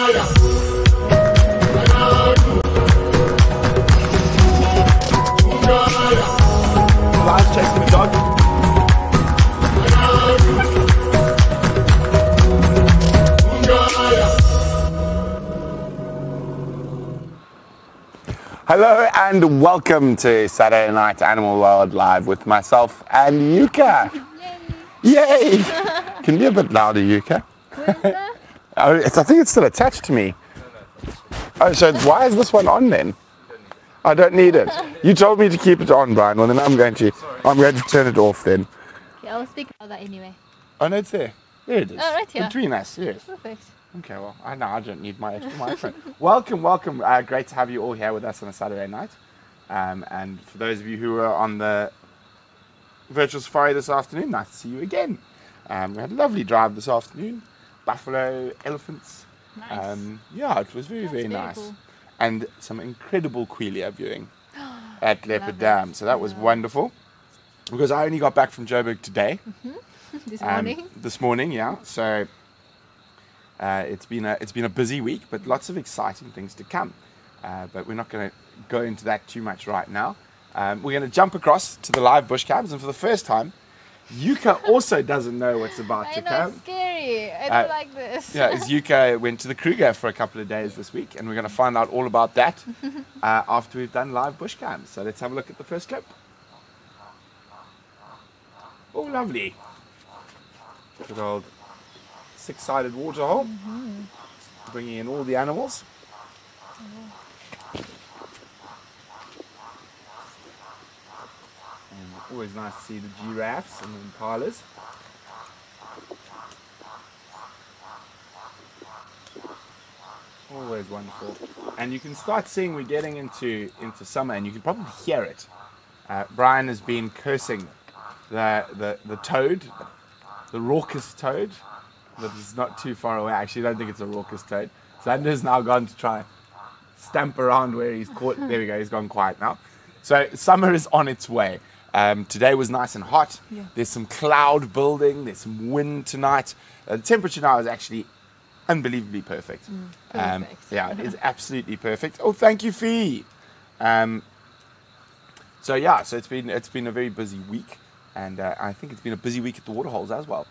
Lion's chasing the dog. Hello and welcome to Saturday Night Animal World Live with myself and Yuka. Yay! Can you be a bit louder, Yuka? I think it's still attached to me. Oh, so why is this one on then? I don't need it. You told me to keep it on, Brian. Well, then I'm going to turn it off then. Okay, I'll speak about that anyway. Oh no, it's there. There it is. Oh, right here. Between us, yes. Perfect. Okay, well, I don't need my extra microphone. Welcome. Great to have you all here with us on a Saturday night. And for those of you who were on the virtual safari this afternoon, nice to see you again. We had a lovely drive this afternoon. Buffalo, elephants. Nice. Yeah, it was very nice. Cool. And some incredible quail viewing at Leopard Dam. So that was wonderful. Because I only got back from Joubert today. This morning. This morning, yeah. So it's been a busy week, but lots of exciting things to come. But we're not going to go into that too much right now. We're going to jump across to the live bush cabs, and for the first time, Yuka also doesn't know what's about to come. It's scary. I don't like this. Yeah, as Yuka went to the Kruger for a couple of days this week, and we're going to find out all about that after we've done live bush cams. So let's have a look at the first clip. Oh, lovely. Good old six-sided waterhole, bringing in all the animals. And always nice to see the giraffes and the impalas. Always wonderful. And you can start seeing we're getting into summer, and you can probably hear it. Bryan has been cursing the toad, the raucous toad that is not too far away. Actually, I don't think it's a raucous toad. Xander's now gone to try stamp around where he's caught. There we go, he's gone quiet now. So summer is on its way. Today was nice and hot. Yeah. There's some cloud building, there's some wind tonight. The temperature now is actually unbelievably perfect. Perfect. Yeah, it is absolutely perfect. Oh, thank you, Fee. So it's been a very busy week. And I think it's been a busy week at the waterholes as well.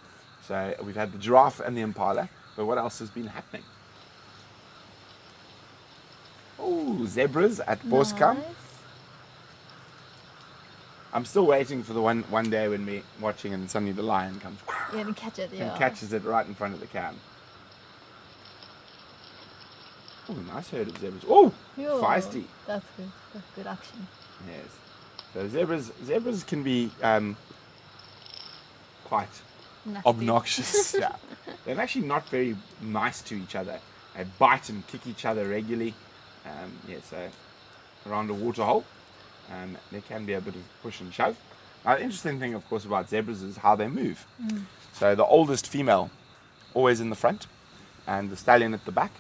So we've had the giraffe and the impala. But what else has been happening? Oh, zebras at Boskam. Nice. I'm still waiting for the one day when we're watching and suddenly the lion comes And catch it, and catches it right in front of the cam. Oh, nice herd of zebras. Oh, feisty. That's good. That's good action. Yes. So zebras can be quite Nasty. obnoxious. Yeah. They're actually not very nice to each other. They bite and kick each other regularly. So around a waterhole, there can be a bit of push and shove. Now, the interesting thing, of course, about zebras is how they move. So the oldest female always in the front, and the stallion at the back.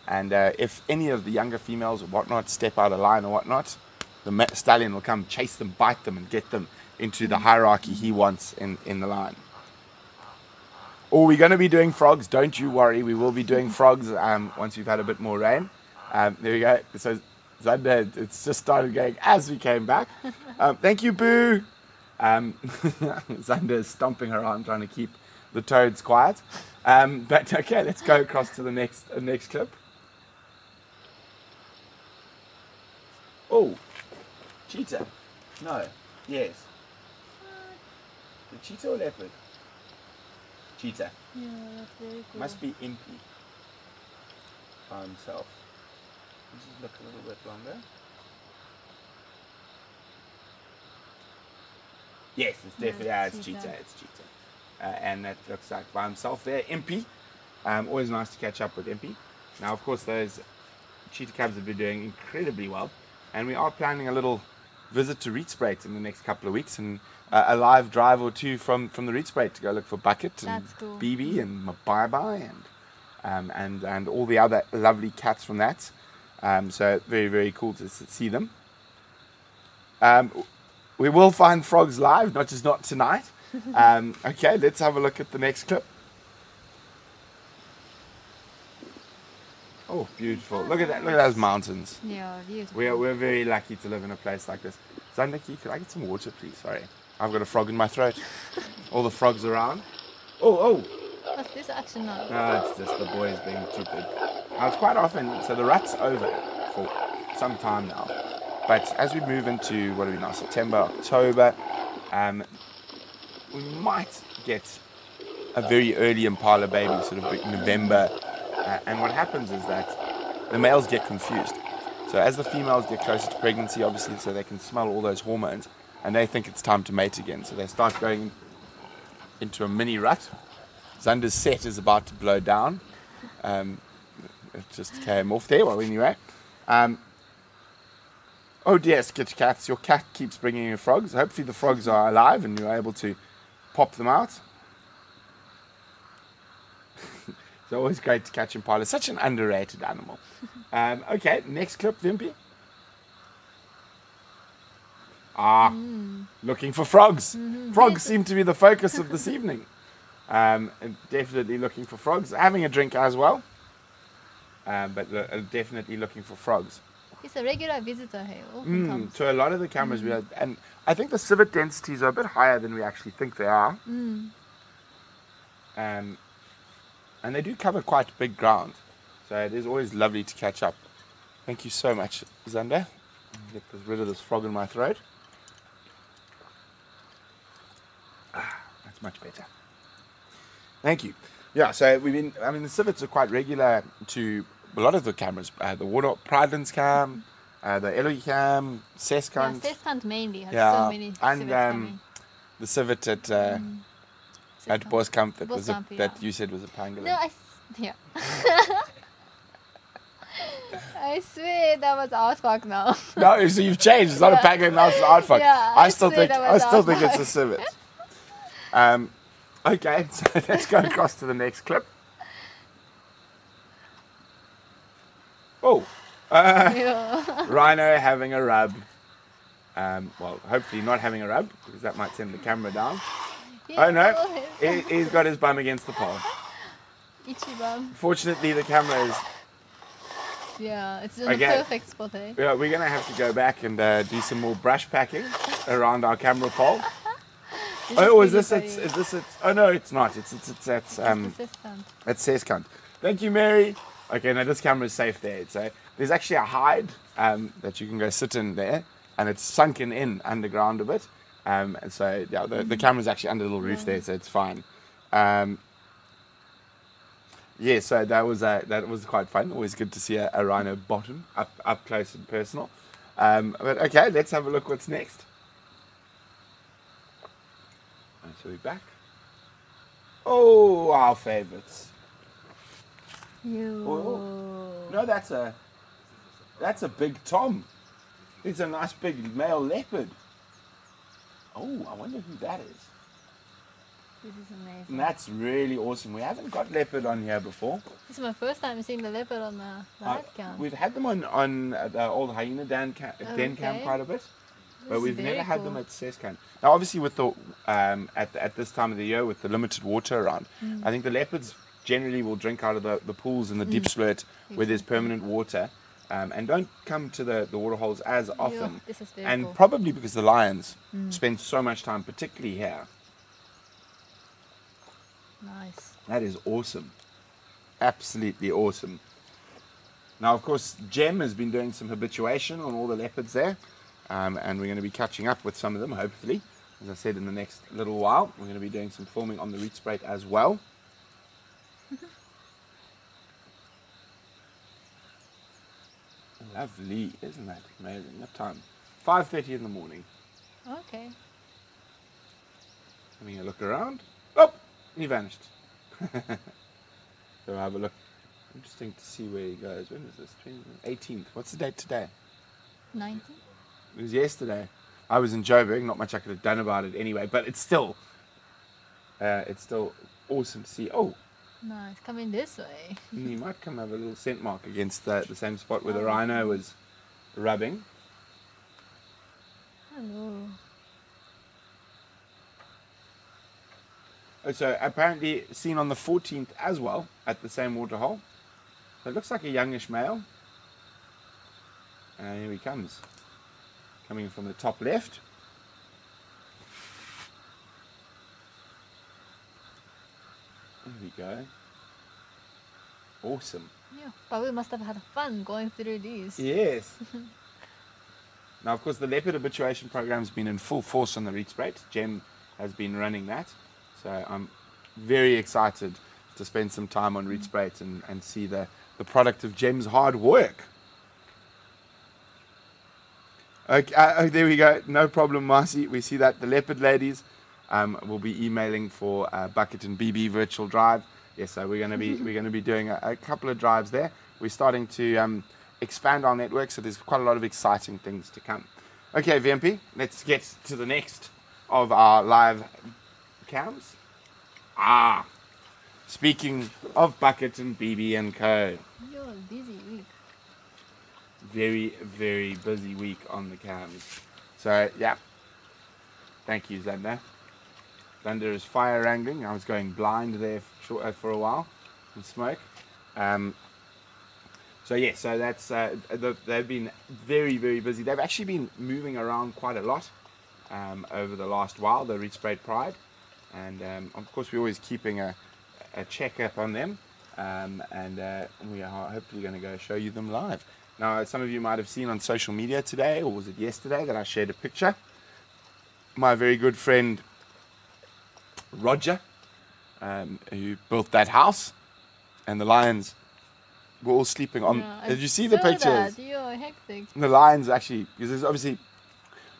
And if any of the younger females or whatnot step out of line or whatnot, the stallion will come chase them, bite them, and get them into the hierarchy he wants in the line. Oh, we're going to be doing frogs. Don't you worry. We will be doing frogs once we've had a bit more rain. There we go. So Xander, it's just started going as we came back. Thank you, Boo. Xander is stomping around trying to keep the toads quiet. But okay, let's go across to the next clip. Oh, cheetah. No. Yes. The cheetah or leopard? Cheetah. Yeah, that's very cool. Must be impy by himself. Let's just look a little bit longer. Yes, it's definitely, it's cheetah. It's cheetah. And that looks like by himself there. Impy. Always nice to catch up with Impy. Now, of course, those cheetah cubs have been doing incredibly well. And we are planning a little visit to RIETSPRUIT in the next couple of weeks, and a live drive or two from the RIETSPRUIT to go look for Bucket and cool. BB and Bye and all the other lovely cats from that. So very, very cool to see them. We will find frogs live, not tonight. Okay, let's have a look at the next clip. Oh, beautiful. Look at that. Look at those mountains. Yeah, beautiful. We're very lucky to live in a place like this. Zandaki, could I get some water, please? Sorry. I've got a frog in my throat. All the frogs around. Oh. What's this action now? No, it's just the boys being stupid. Now, it's quite often, so the rut's over for some time now. But as we move into, what are we now, September, October, we might get a very early impala baby, sort of November. And what happens is that the males get confused. So as the females get closer to pregnancy, obviously, so they can smell all those hormones, and they think it's time to mate again. So they start going into a mini rut. Xander's set is about to blow down. It just came off there. Well, anyway. Oh dear, Skitch Cats, your cat keeps bringing you frogs. Hopefully the frogs are alive and you're able to pop them out. It's always great to catch impala. Such an underrated animal. Okay, next clip, Wimpy. Looking for frogs. Frogs seem to be the focus of this evening. Definitely looking for frogs. Having a drink as well. But definitely looking for frogs. He's a regular visitor here. Often comes. To a lot of the cameras we have, and I think the civet densities are a bit higher than we actually think they are. And they do cover quite big ground. So it is always lovely to catch up. Thank you so much, Xander. Get rid of this frog in my throat. That's much better. Thank you. Yeah, so the civets are quite regular to a lot of the cameras. The Water Pridelands cam, the Eloy cam, CEST. Yeah, CEST mainly has Yeah, so many and civets coming. the civet at Boskamp that Boskamp, that you said was a pangolin. No, yeah. I swear that was outfuck now. No, so you've changed. It's not a pangolin, now it's an outfuck. Yeah, I still think outfuck. it's a civet. Okay, so let's go across to the next clip. Oh, rhino having a rub. Well, hopefully not having a rub, because that might send the camera down. Yeah, oh no, he's got his bum against the pole. Itchy bum. Fortunately, the camera is... Yeah, it's in a perfect spot, eh? Yeah, we're going to have to go back and do some more brush packing around our camera pole. Is this it? Oh no, it's not. It's at CEST. Thank you, Mary. Okay, now this camera is safe there. So there's actually a hide that you can go sit in there, and it's sunken in underground a bit. And so yeah, the camera's actually under a little roof there, so it's fine. Yeah, so that was quite fun. Always good to see a rhino bottom up close and personal. But okay, let's have a look what's next. So we're back. Oh, our favourites. Oh. No, that's a big tom. It's a nice big male leopard. Oh, I wonder who that is. This is amazing. And that's really awesome. We haven't got leopard on here before. This is my first time seeing the leopard on the head cam. We've had them on the old hyena den cam quite a bit. But we've never had them at CEST. Now, obviously, with the at this time of the year, with the limited water around, I think the leopards generally will drink out of the pools in the deep split where there's permanent water, and don't come to the water holes as often. This is very and cool. probably because the lions spend so much time, particularly here. Nice. That is awesome. Absolutely awesome. Now, of course, Jem has been doing some habituation on all the leopards there. And we're going to be catching up with some of them, hopefully. As I said, in the next little while, we're going to be doing some filming on the RIETSPRUIT as well. Lovely, isn't that amazing? What time? 5:30 in the morning. Okay. Having a look around. Oh, he vanished. So have a look. Interesting to see where he goes. When is this? 18th. What's the date today? 19th. It was yesterday. I was in Joubert. Not much I could have done about it anyway, but it's still awesome to see. Oh, nice. Coming this way. he might come have a little scent mark against the same spot where the rhino was rubbing. Hello. Oh, so apparently seen on the 14th as well at the same waterhole. So it looks like a youngish male. And here he comes. Coming from the top left. There we go. Awesome. Yeah, but we must have had fun going through these. Yes. Now, of course, the leopard habituation program has been in full force on the RIETSPRUIT. Jem has been running that. So I'm very excited to spend some time on RIETSPRUIT and see the product of Jem's hard work. Okay, there we go. No problem, Marcy. We see that the leopard ladies will be emailing for Bucket and BB virtual drive. Yes, so we're going to be doing a couple of drives there. We're starting to expand our network, so there's quite a lot of exciting things to come. Okay, VMP, let's get to the next of our live cams. Speaking of Bucket and BB and Co. You're a busy week. Very, very busy week on the cams. So, yeah. Thank you, Zander. Zander is fire wrangling. I was going blind there for a while in smoke. So, yeah, so that's they've been very, very busy. They've actually been moving around quite a lot over the last while, the RIETSPRUIT Pride. And, of course, we're always keeping a check-up on them. We are hopefully going to go show you them live. Now, some of you might have seen on social media today, or was it yesterday, that I shared a picture. My very good friend Roger, who built that house, and the lions were all sleeping on. Yeah, did you see the pictures? You're hectic. The lions actually, because there's obviously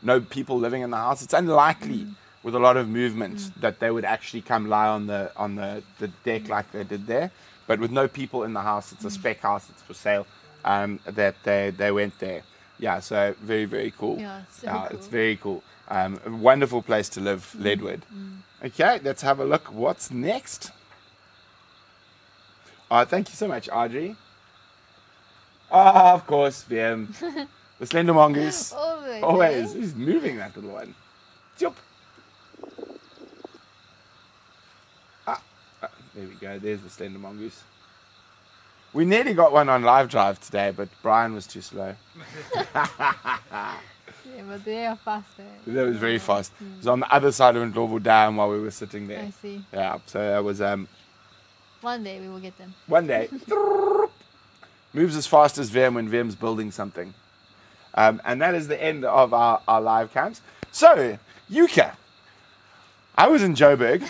no people living in the house. It's unlikely with a lot of movement that they would actually come lie on the deck like they did there. But with no people in the house, it's a spec house. It's for sale. That they went there. Yeah, so very, very cool. Yeah, so cool. It's very cool. A wonderful place to live, Leadwood. Okay, let's have a look. What's next? Thank you so much, Audrey. Of course, VM. The slender mongoose. Always. He's moving, that little one. Chup. There we go. There's the slender mongoose. We nearly got one on live drive today, but Bryan was too slow. Yeah, but they are faster. That was very fast. It was on the other side of Ndlovu Dam while we were sitting there. I see. Yeah, so that was... One day we will get them. One day. Moves as fast as Vim when Vim's building something. And that is the end of our live camps. So, Yuka. I was in Joubert.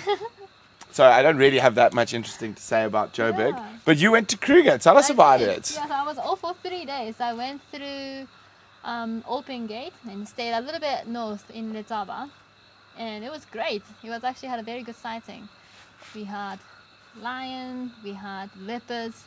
So I don't really have that much interesting to say about Joubert. Yeah. But you went to Kruger. Tell us about it. Yes, I was off for 3 days. I went through Open Gate and stayed a little bit north in Letaba. And it was great. It was actually had a very good sighting. We had lion, we had leopards,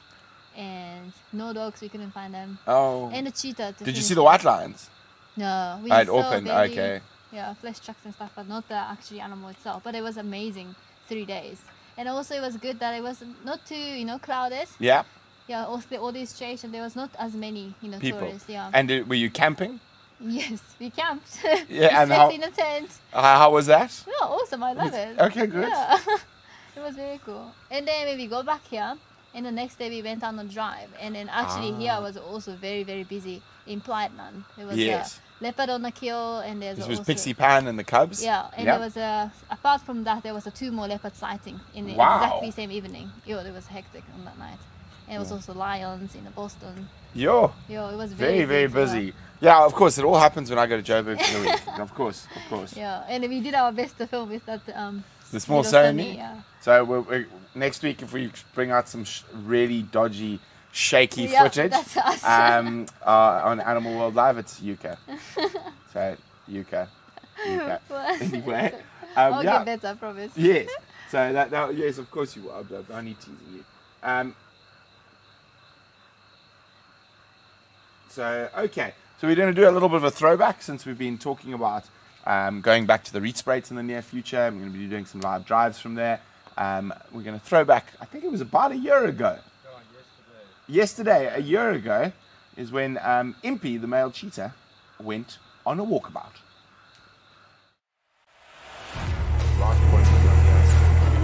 and no dogs. We couldn't find them. Oh. And a cheetah. Did you see the white lions? No. We I'd saw open. Berrie, Okay. Yeah, flesh trucks and stuff, but not the actual animal itself. But it was amazing 3 days. And also it was good that it was not too, crowded. Yeah. Yeah, also all these stations, there was not as many, People. tourists. Yeah. And were you camping? Yes, we camped. Yeah, and slept in a tent. How was that? Yeah, awesome. I love it. Okay, good. Yeah. It was very cool. And then when we go back here, and the next day we went on a drive. And then actually here was also very, very busy in Plaitland. There was a leopard on the kill, and there's This also... was Pixie Pan and the Cubs? Yeah, and there was apart from that, there was 2 more leopard sighting in the exactly same evening. Yo, it was hectic on that night. And it was also lions in Boston. Yo, it was very, very busy. Yeah, of course, it all happens when I go to Joburg for the week. Of course. Yeah, and we did our best to film with that. The small Sony. Yeah. So we're, next week, if we bring out some really dodgy, shaky footage that's us. on Animal World Live, it's Yuka. So Yuka. Anyway, I'll get better, I promise. Yes. So that yes, of course you will. I'm only teasing you. So okay. So we're going to do a little bit of a throwback since we've been talking about going back to the RIETSPRUIT in the near future. I'm going to be doing some live drives from there. We're going to throw back, I think it was about a year ago. Yesterday, a year ago, is when Impy, the male cheetah, went on a walkabout. Last point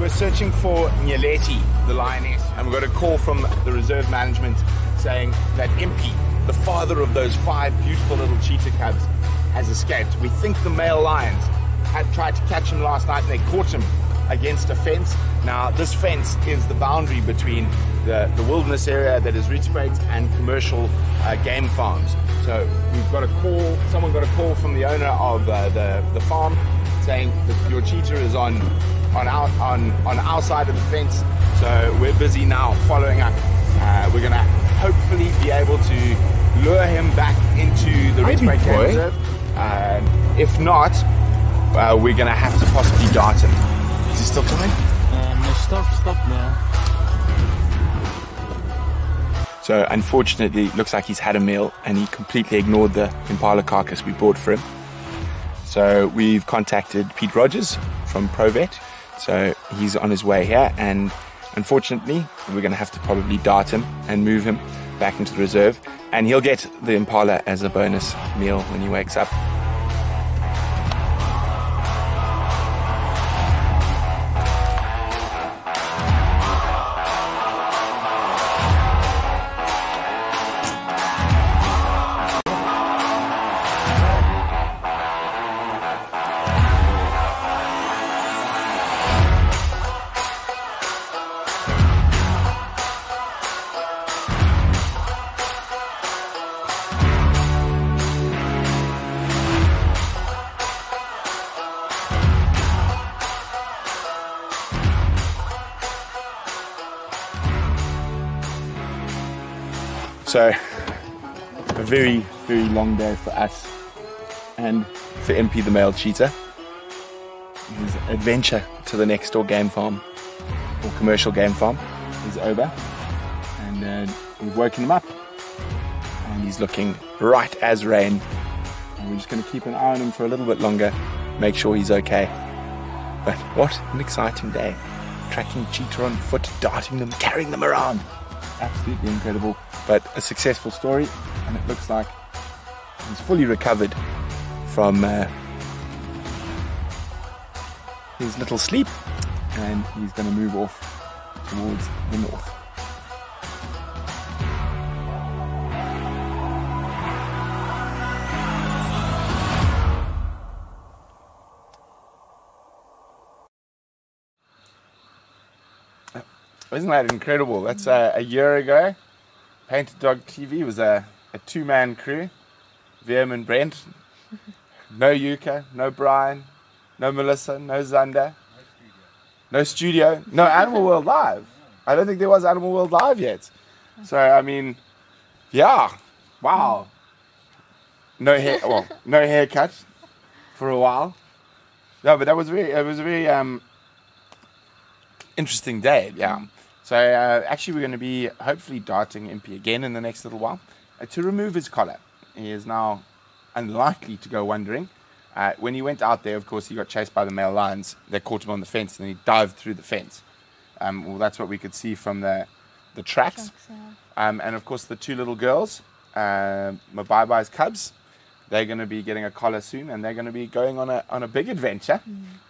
we're searching for Nyeleti, the lioness, and we got a call from the reserve management saying that Impy, the father of those 5 beautiful little cheetah cubs, has escaped. We think the male lions had tried to catch him last night and they caught him against a fence. Now this fence is the boundary between the wilderness area that is RIETSPRUIT and commercial game farms. So we've got a call, someone got a call from the owner of the farm saying that your cheetah is on our side of the fence. So we're busy now following up. We're gonna hopefully be able to lure him back into the RIETSPRUIT Game Reserve. If not, we're gonna have to possibly dart him. Is he still coming? No, stop now. So unfortunately, it looks like he's had a meal and he completely ignored the impala carcass we bought for him. So we've contacted Pete Rogers from ProVet. So he's on his way here, and unfortunately, we're going to have to probably dart him and move him back into the reserve, and he'll get the impala as a bonus meal when he wakes up. So, a very, very long day for us and for Impy the male cheetah. His adventure to the next door game farm, or commercial game farm, is over. And we've woken him up. And he's looking right as rain. And we're just going to keep an eye on him for a little bit longer, make sure he's okay. But what an exciting day. Tracking cheetah on foot, darting them, carrying them around. Absolutely incredible, but a successful story, and it looks like he's fully recovered from his little sleep, and he's going to move off towards the north. Isn't that incredible? That's a year ago. Painted Dog TV was a 2-man crew. Wium and Brent. No Yuka, no Bryan, no Melissa, no Zander. No studio. No Animal World Live. I don't think there was Animal World Live yet. So, I mean, yeah. Wow. No hair, well, no haircut for a while. No, but it was a very interesting day, yeah. So actually we're going to be hopefully darting Impy again in the next little while to remove his collar. He is now unlikely to go wandering. When he went out there, of course, he got chased by the male lions. They caught him on the fence and he dived through the fence. Well, that's what we could see from the tracks. And of course the 2 little girls, Mabai's cubs, they're going to be getting a collar soon, and they're going to be going on a big adventure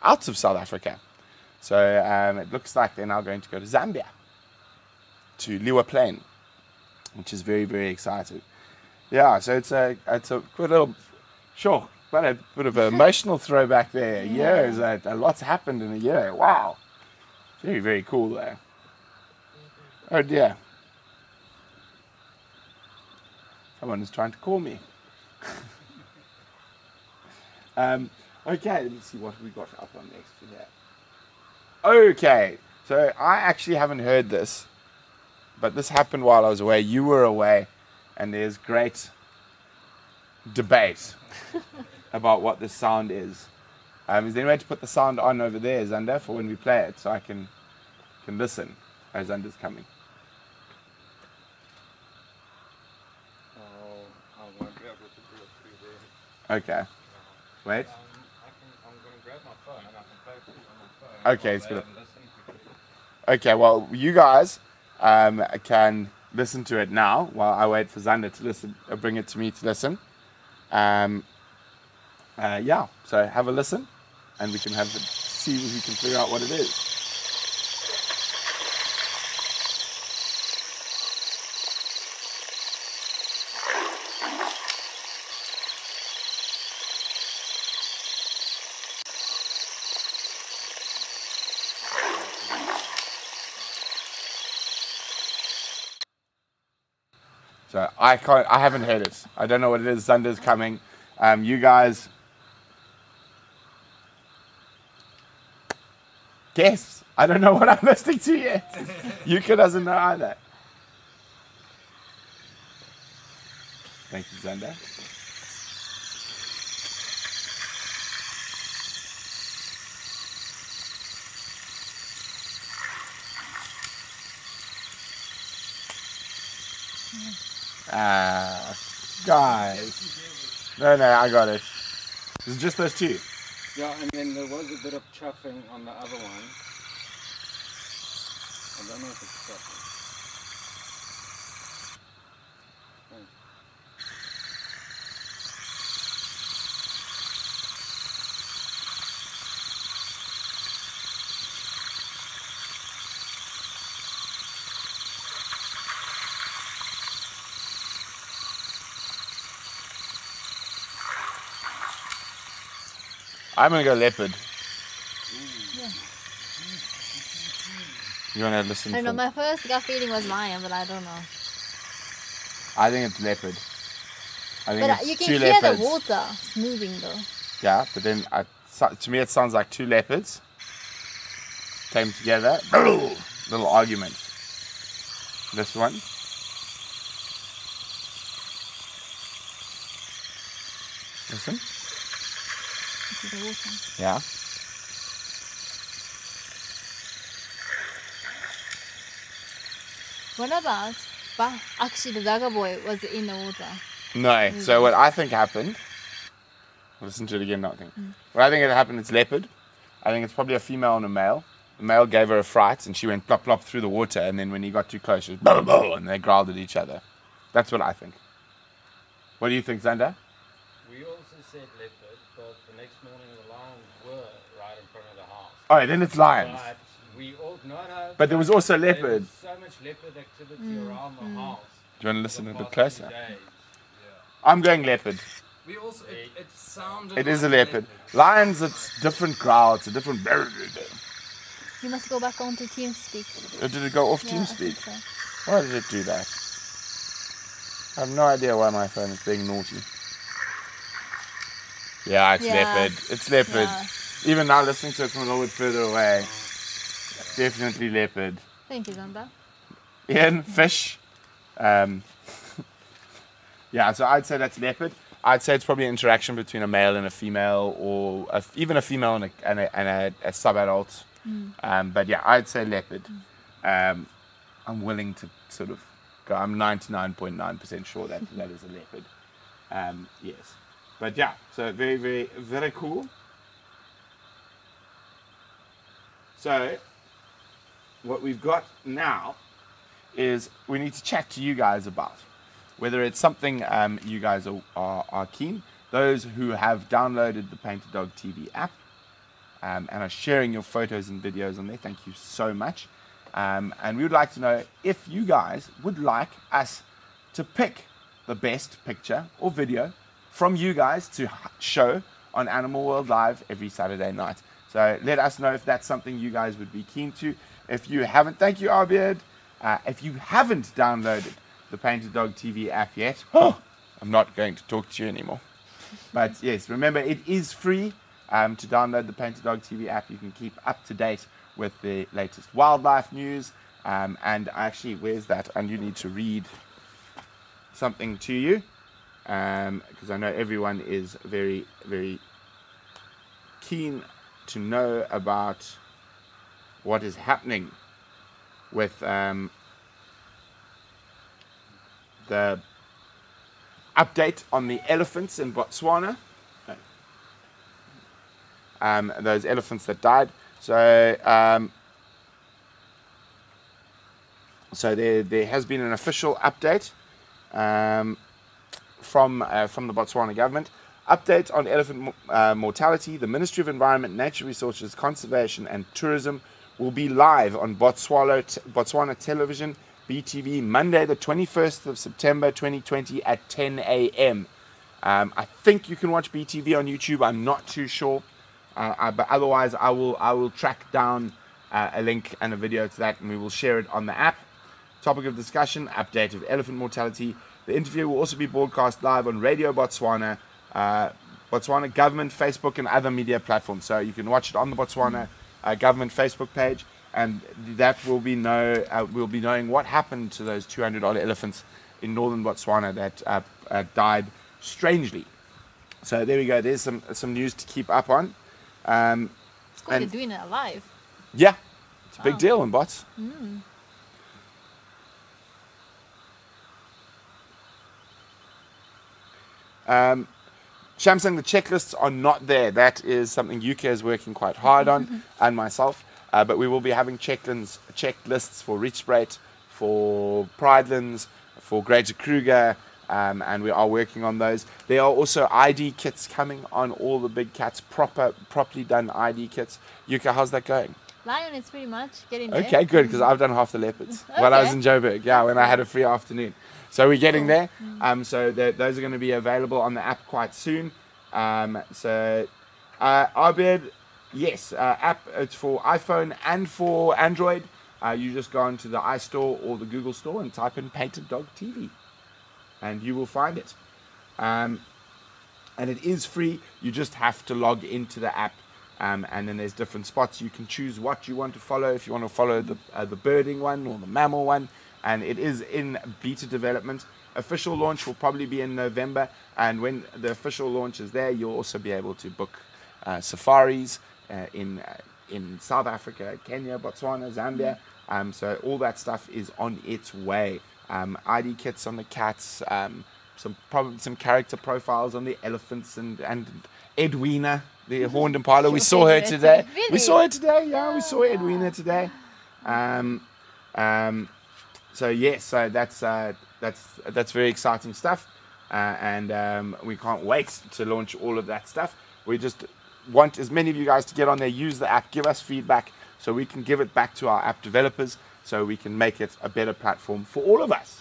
out of South Africa. So it looks like they're now going to go to Zambia, to Liwa Plain, which is very, very exciting. Yeah, so it's a quite a bit of an emotional throwback there. Years, a lot's happened in a year. Wow, very, very cool there. Oh dear, someone is trying to call me. Okay, let me see what we got up on next for that. Okay, so I actually haven't heard this, but this happened while I was away. You were away, and there's great debate about what this sound is. Is there any way to put the sound on over there, Zander, for when we play it, so I can listen as Zander's coming? I won't be able to do it through there. Okay. Wait. I'm going to grab my phone and I can play it on my phone. Okay, it's good. Okay, well, you guys can listen to it now while I wait for Zander to listen, bring it to me to listen. Yeah, so have a listen, and we can see if we can figure out what it is. So I haven't heard it. I don't know what it is. Thunder's coming. You guys guess. I don't know what I'm listening to yet. Yuka doesn't know either. Thank you, Zander. Guys. No, I got it. It's just those two. Yeah, and then there was a bit of chuffing on the other one. I don't know if it's chuffing. I'm gonna go leopard. Yeah. You wanna listen? I don't know. My first gut feeling was lion, but I don't know. I think it's leopard. I think But it's you can two hear leopards. the water moving though. Yeah, but then to me it sounds like two leopards came together. Little argument. This one. Listen. This is the water. Yeah. What about? Actually, the dagger boy was in the water. No. So what I think happened. Listen to it again. What I think had happened. It's leopard. I think it's probably a female and a male. The male gave her a fright, and she went plop plop through the water. And then when he got too close, she was bow bow, and they growled at each other. That's what I think. What do you think, Zander? We also said leopard, but the next morning the lions were right in front of the house. Oh, then it's lions. But we all no. But there was also There leopard. was so much leopard activity around the house. Do you want to listen a the bit past few closer? days. I'm going leopard. We also it sounded. It is a like leopard. Lions, it's different growl. It's a different. You must go back onto TeamSpeak. Did it go off Yeah, I TeamSpeak? think so. Why did it do that? I have no idea why my phone is being naughty. Yeah, it's Yeah. leopard. It's leopard. Yeah. Even now, listening to it from a little bit further away, definitely leopard. Thank you, Zanda. Ian, fish. Yeah, so I'd say that's leopard. I'd say it's probably an interaction between a male and a female, or even a female and a sub-adult. But yeah, I'd say leopard. I'm willing to sort of go. I'm 99.9% sure that that is a leopard. Yes. But yeah, so very, very, very cool. So what we've got now is we need to chat to you guys about whether it's something you guys are keen. Those who have downloaded the Painted Dog TV app and are sharing your photos and videos on there, thank you so much. And we would like to know if you guys would like us to pick the best picture or video from you guys to show on Animal World Live every Saturday night. So let us know if that's something you guys would be keen to. If you haven't, thank you, Arbeard. If you haven't downloaded the Painted Dog TV app yet, I'm not going to talk to you anymore. But yes, remember it is free to download the Painted Dog TV app. You can keep up to date with the latest wildlife news. And actually, where's that? And you need to read something to you because I know everyone is very, very keen to know about what is happening with the update on the elephants in Botswana. Those elephants that died. So there has been an official update from the Botswana government. Update on elephant mortality. The Ministry of Environment, Nature Resources, Conservation and Tourism will be live on Botswana Television, BTV, Monday the 21st of September 2020 at 10 a.m. I think you can watch BTV on YouTube. I'm not too sure. But otherwise, I will track down a link and a video to that, and we will share it on the app. Topic of discussion, update of elephant mortality. The interview will also be broadcast live on Radio Botswana, Botswana government, Facebook, and other media platforms. So you can watch it on the Botswana government Facebook page, and that will be we'll be knowing what happened to those 200 odd elephants in northern Botswana that died strangely. So there we go. There's some news to keep up on. It's cool you're doing it alive. Yeah, it's a big deal in Bots. Shamsung, the checklists are not there. That is something UK is working quite hard on, and myself. But we will be having checklists for RIETSPRUIT, for Pridelands, for Greater Kruger, and we are working on those. There are also ID kits coming on all the big cats, properly done ID kits. Yuka, how's that going? Lion is pretty much getting there. Okay, good, because I've done half the leopards while I was in Joubert, when I had a free afternoon. So we're getting there. So those are going to be available on the app quite soon. Abed, yes, app, it's for iPhone and for Android. You just go into the iStore or the Google Store and type in Painted Dog TV, and you will find it. And it is free. You just have to log into the app. And then there's different spots. You can choose what you want to follow. If you want to follow the birding one or the mammal one. And it is in beta development. Official launch will probably be in November. And when the official launch is there, you'll also be able to book safaris in South Africa, Kenya, Botswana, Zambia. So all that stuff is on its way. ID kits on the cats. Some character profiles on the elephants and Edwina, the horned impala. We saw her today. Really? We saw her today. Yeah, we saw Edwina today. So yes, so that's very exciting stuff, and we can't wait to launch all of that stuff. We just want as many of you guys to get on there, use the app, give us feedback, so we can give it back to our app developers, so we can make it a better platform for all of us.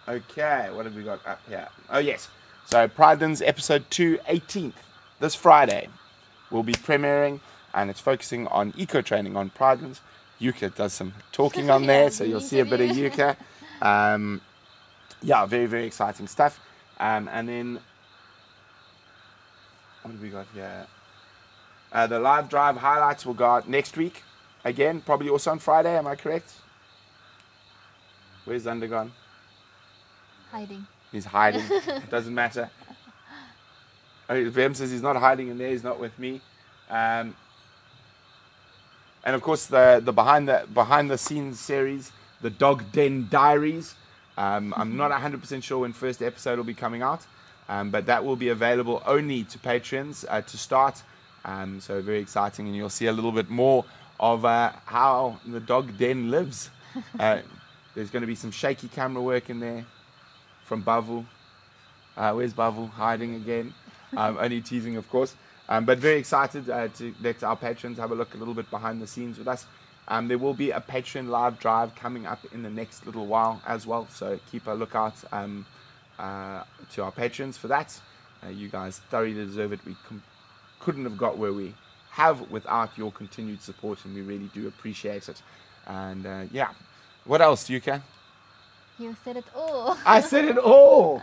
Okay, what have we got up here? Oh yes, so Pridelands episode 2, 18th, this Friday, will be premiering, and it's focusing on eco-training on Pridelands. Yuka does some talking on there, so you'll see a bit of Yuka. Yeah, very, very exciting stuff. And then, what have we got here? The live drive highlights will go out next week. Again, probably also on Friday, am I correct? Where's Undergone? Hiding. He's hiding. It doesn't matter. Vem says he's not hiding in there, he's not with me. And of course the behind the scenes series, the Dog Den Diaries. I'm not 100% sure when first episode will be coming out, but that will be available only to patrons to start. So very exciting, and you'll see a little bit more of how the Dog Den lives. There's going to be some shaky camera work in there from Bavu. Where's Bavu? Hiding again. Only teasing, of course. But very excited to let our patrons have a look a little bit behind the scenes with us. There will be a Patreon live drive coming up in the next little while as well. So keep a lookout to our patrons for that. You guys thoroughly deserve it. We couldn't have got where we have without your continued support, and we really do appreciate it. And yeah, what else, Yuka? You said it all. I said it all.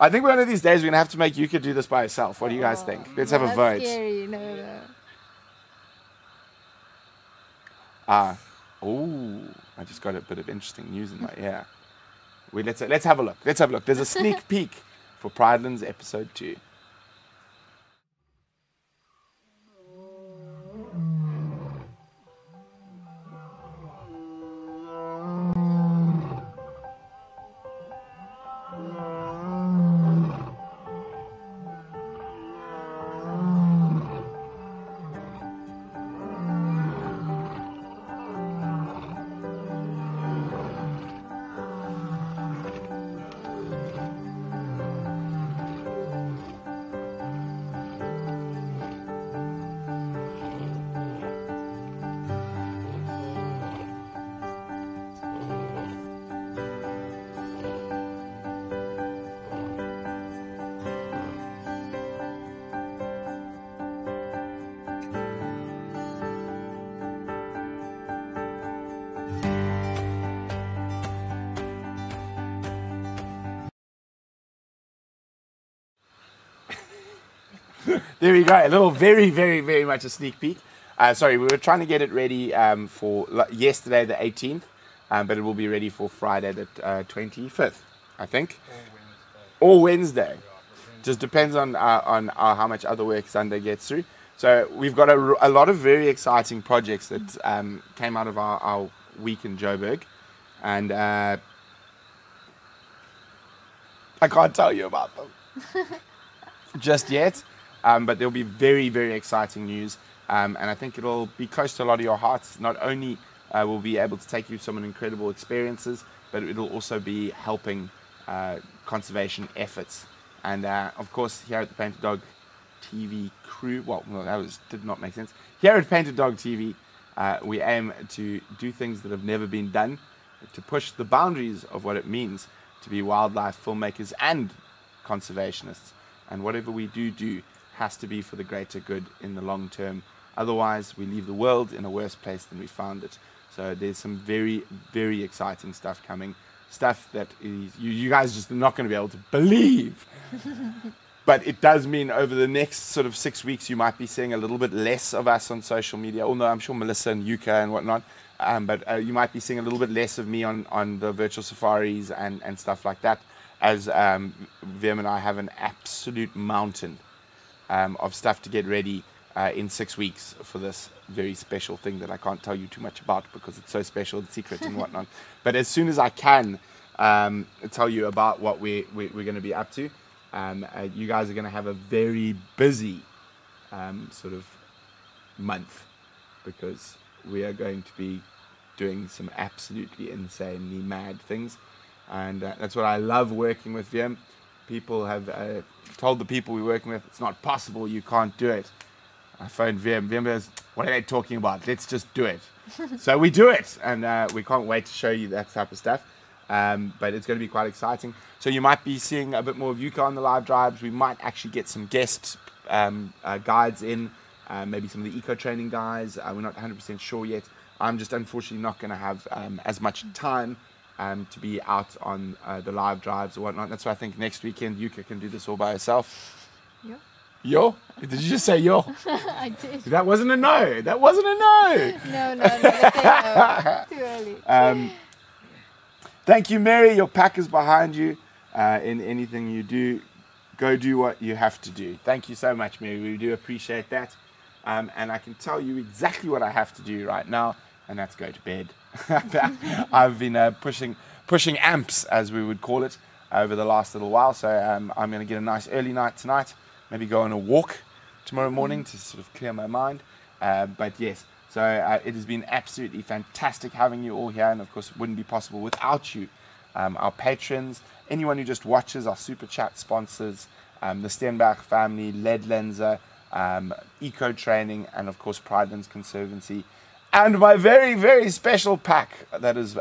I think one of these days we're going to have to make Yuka do this by herself. What do you guys think? Let's have a vote. That's scary. No. I just got a bit of interesting news in my ear. Let's have a look. Let's have a look. There's a sneak peek for Pridelands episode 2. There we go. A little very, very, very much a sneak peek. Sorry, we were trying to get it ready for yesterday, the 18th, but it will be ready for Friday, the 25th, I think. Or Wednesday. Just depends on how much other work Sunday gets through. So we've got a lot of very exciting projects that came out of our week in Joubert. And I can't tell you about them just yet. But there'll be very, very exciting news. And I think it'll be close to a lot of your hearts. Not only will be able to take you some incredible experiences, but it'll also be helping conservation efforts. And of course, here at the Painted Dog TV crew, did not make sense. Here at Painted Dog TV, we aim to do things that have never been done, to push the boundaries of what it means to be wildlife filmmakers and conservationists. And whatever we do has to be for the greater good in the long term. Otherwise, we leave the world in a worse place than we found it. So there's some very, very exciting stuff coming. Stuff that is, you guys just are not going to be able to believe. But it does mean over the next sort of 6 weeks, you might be seeing a little bit less of us on social media. Although I'm sure Melissa and Yuka and whatnot. But you might be seeing a little bit less of me on the virtual safaris and stuff like that. As Wium and I have an absolute mountain of stuff to get ready in 6 weeks for this very special thing that I can't tell you too much about because it's so special, it's secret and whatnot. But as soon as I can tell you about what we're going to be up to, you guys are going to have a very busy sort of month because we are going to be doing some absolutely insanely mad things. And that's what I love working with Wium. People have told the people we're working with, it's not possible, you can't do it. I phoned Wium. Wium goes, what are they talking about? Let's just do it. So we do it. And we can't wait to show you that type of stuff. But it's going to be quite exciting. So you might be seeing a bit more of Yuka on the live drives. We might actually get some guest guides in, maybe some of the eco-training guys. We're not 100% sure yet. I'm just unfortunately not going to have as much time to be out on the live drives or whatnot. That's why I think next weekend Yuka can do this all by herself. Yeah. Yo? Did you just say yo? I did. That wasn't a no. That wasn't a no. No. Let's say no. Too early. Thank you, Mary. Your pack is behind you. In anything you do, go do what you have to do. Thank you so much, Mary. We do appreciate that. And I can tell you exactly what I have to do right now, and that's go to bed. I've been pushing amps, as we would call it, over the last little while. So I'm going to get a nice early night tonight. Maybe go on a walk tomorrow morning to sort of clear my mind. But yes, so it has been absolutely fantastic having you all here. And of course, it wouldn't be possible without you, our patrons, anyone who just watches, our super chat sponsors, the Stenbach family, Lead Lenser, Eco Training, and of course, Pridelands Conservancy. And my very, very special pack that is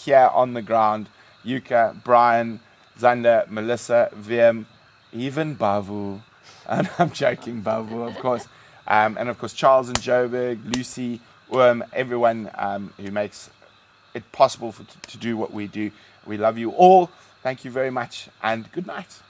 here on the ground. Yuka, Bryan, Zander, Melissa, Wium, even Bavu. And I'm joking, Bavu, of course. And of course, Charles and Joburg, Lucy, everyone who makes it possible to do what we do. We love you all. Thank you very much, and good night.